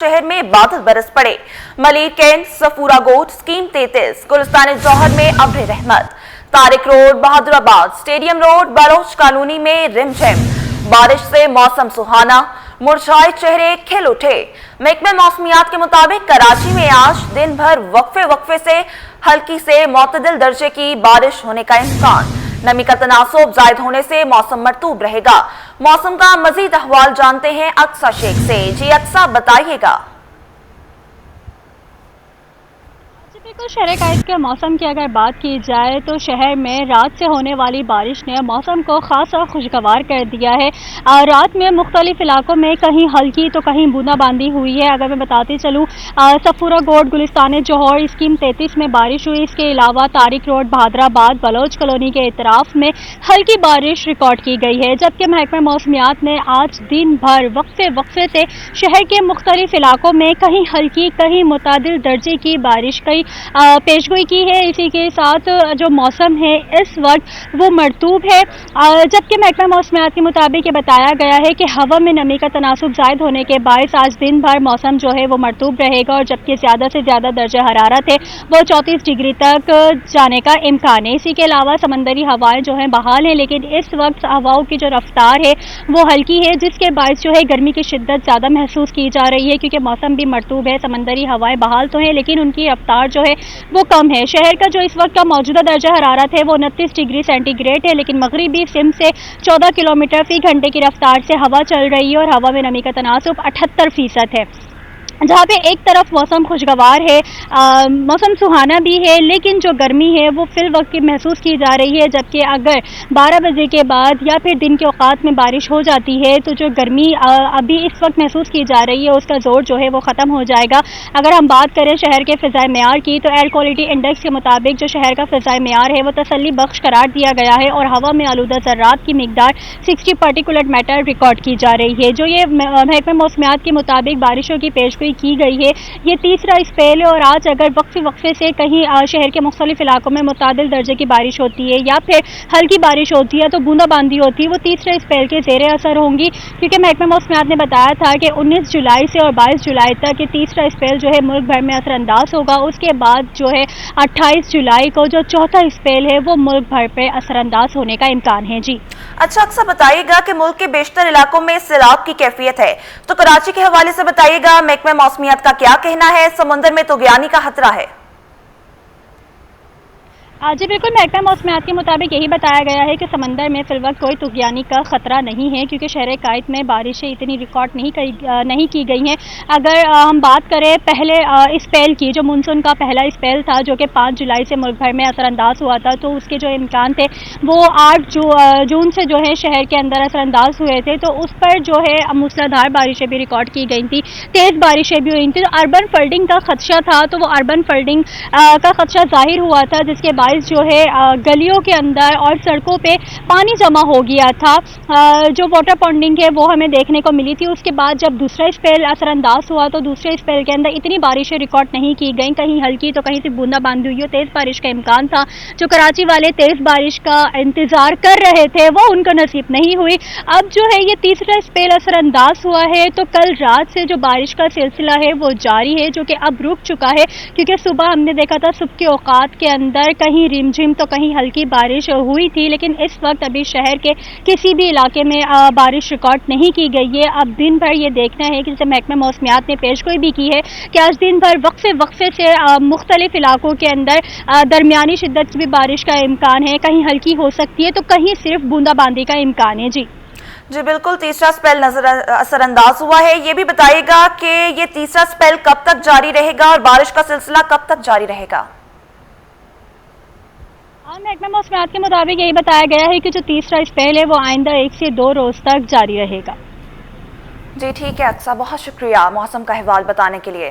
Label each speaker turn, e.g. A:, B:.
A: शहर में बादल बरस पड़े। मलिक कैंट, सफूरा गोट, स्कीम 33, गुलिस्तान जौहर में अब्र रहमत, Tariq road, Bahadurabad, stadium road, Baloch colony में रिमझिम। बारिश से मौसम सुहाना, मुरझाए चेहरे खिल उठे। महकमे मौसमियात के मुताबिक कराची में आज दिन भर वक्फे से हल्की से मुतदिल दर्जे की बारिश होने का इम्कान। नमी का तनासुब जायद होने से मौसम मरतूब रहेगा। मौसम का मजीद अहवाल जानते हैं अक्सा शेख से। जी अक्सा, बताइएगा।
B: बिल्कुल, शहर कायद के मौसम की अगर बात की जाए तो शहर में रात से होने वाली बारिश ने मौसम को खासा खुशगवार कर दिया है। रात में मुख्तलिफ इलाकों में कहीं हल्की तो कहीं बूंदाबांदी हुई है। अगर मैं बताती चलूँ, सफूरा गोट, गुलिस्तान जौहर, स्कीम 33 में बारिश हुई। इसके अलावा तारिक रोड, बहादुराबाद, बलोच कॉलोनी के इतराफ में हल्की बारिश रिकॉर्ड की गई है। जबकि महकमा मौसमियात ने आज दिन भर वक्फे से शहर के मुख्तलिफ इलाकों में कहीं हल्की कहीं मुतदिल दर्जे की बारिश कई पेशगोई की है। इसी के साथ जो मौसम है इस वक्त वो मरतूब है। जबकि महकमा मौसमियात के मुताबिक ये बताया गया है कि हवा में नमी का तनासुब जायद होने के बायस आज दिन भर मौसम जो है वो मरतूब रहेगा और जबकि ज़्यादा से ज़्यादा दर्जा हरारत है वो 34 डिग्री तक जाने का इम्कान है। इसी के अलावा समंदरी हवाएं जो हैं बहाल हैं, लेकिन इस वक्त हवाओं की जो रफ्तार है वो हल्की है, जिसके बायस जो है गर्मी की शिद्दत ज़्यादा महसूस की जा रही है। क्योंकि मौसम भी मरतूब है, समंदरी हवाएं बहाल तो हैं लेकिन उनकी रफ्तार जो है वो कम है। शहर का जो इस वक्त का मौजूदा दर्जा हरारत है वो 29 डिग्री सेंटीग्रेड है, लेकिन मगरिबी सिम से 14 किलोमीटर फी घंटे की रफ्तार से हवा चल रही है और हवा में नमी का तनासुब 78% है। जहाँ पे एक तरफ मौसम खुशगवार है, मौसम सुहाना भी है, लेकिन जो गर्मी है वो फिल वक्त की महसूस की जा रही है। जबकि अगर 12 बजे के बाद या फिर दिन के औकात में बारिश हो जाती है तो जो गर्मी अभी इस वक्त महसूस की जा रही है उसका जोर जो है वो ख़त्म हो जाएगा। अगर हम बात करें शहर के फ़िज़ाई मेयार की तो एयर क्वालिटी इंडेक्स के मुताबिक जो शहर का फ़िज़ाई मेयार है वो तसल्ली बख्श करार दिया गया है और हवा में आलूदा ज़र्रात की मिकदार 60 पार्टिकुलेट मैटर रिकॉर्ड की जा रही है। जो ये महकमा मौसमियात के मुताबिक बारिशों की पेशगोई की गई है, ये तीसरा स्पेल है और आज अगर वक्फे से कहीं शहर के मुख्तलिफ इलाकों में मुतदिल दर्जे की बारिश होती है या फिर हल्की बारिश होती है तो बूंदाबांदी होती है, वो तीसरे स्पेल के ज़ेरे असर होंगी। क्योंकि महकमा मौसमियात ने बताया था कि 19 जुलाई से और 22 जुलाई तक ये तीसरा स्पेल जो है मुल्क भर में असरअंदाज होगा। उसके बाद जो है 28 जुलाई को जो चौथा स्पेल है वो मुल्क भर पर असरअंदाज होने का इम्कान है। जी
A: अच्छा अक्सर, बताइएगा कि मुल्क के बेशतर इलाकों में सैलाब की कैफियत है, तो कराची के हवाले से बताइएगा महकमा मौसमियात का क्या कहना है? समुंदर में तुग़यानी का खतरा है।
B: जी बिल्कुल, महकमा मौसमियात के मुताबिक यही बताया गया है कि समंदर में फिल वक्त कोई तुग़यानी का ख़तरा नहीं है, क्योंकि शहर कायद में बारिशें इतनी रिकॉर्ड नहीं की गई हैं। अगर हम बात करें पहले स्पेल की, जो मानसून का पहला स्पेल था जो कि 5 जुलाई से मुल्क भर में असरअंदाज हुआ था, तो उसके जो इम्कान थे वो 8 जून से जो है शहर के अंदर असरअंदाज हुए थे। तो उस पर जो है मूसलाधार बारिशें भी रिकॉर्ड की गई थी, तेज़ बारिशें भी हुई थी। तो अर्बन फ्लडिंग का खदशा था, तो वो अर्बन फ्लडिंग का खदशा ज़ाहिर हुआ था, जिसके जो है गलियों के अंदर और सड़कों पे पानी जमा हो गया था। जो वाटर पॉन्डिंग है वो हमें देखने को मिली थी। उसके बाद जब दूसरा स्पेल असरअंदाज हुआ तो दूसरे स्पेल के अंदर इतनी बारिशें रिकॉर्ड नहीं की गई, कहीं हल्की तो कहीं से बूंदाबांदी हुई। तेज़ बारिश का इम्कान था, जो कराची वाले तेज़ बारिश का इंतज़ार कर रहे थे वो उनको नसीब नहीं हुई। अब जो है ये तीसरा स्पेल असरअंदाज हुआ है, तो कल रात से जो बारिश का सिलसिला है वो जारी है, जो कि अब रुक चुका है। क्योंकि सुबह हमने देखा था सुबह के औकात के अंदर कहीं रिमझिम तो कहीं हल्की बारिश हुई थी, लेकिन इस वक्त अभी शहर के किसी भी इलाके में बारिश रिकॉर्ड नहीं की गई है। अब दिन भर ये देखना है कि जैसे महकमा मौसमियात ने पेशगोई भी की है कि आज दिन भर वक्फे से मुख्तलिफ इलाकों के अंदर दरमियानी शिद्दत की भी बारिश का इम्कान है, कहीं हल्की हो सकती है तो कहीं सिर्फ बूंदाबांदी का इम्कान है। जी
A: बिल्कुल, तीसरा स्पेल असरअंदाज हुआ है। ये भी बताइएगा कि ये तीसरा स्पेल कब तक जारी रहेगा और बारिश का सिलसिला कब तक जारी रहेगा?
B: महकमा मौसमियात के मुताबिक यही बताया गया है कि जो तीसरा स्पेल है वो आइंदा 1 से 2 रोज़ तक जारी रहेगा।
A: जी ठीक है अक्सा, बहुत शुक्रिया मौसम का अहवाल बताने के लिए।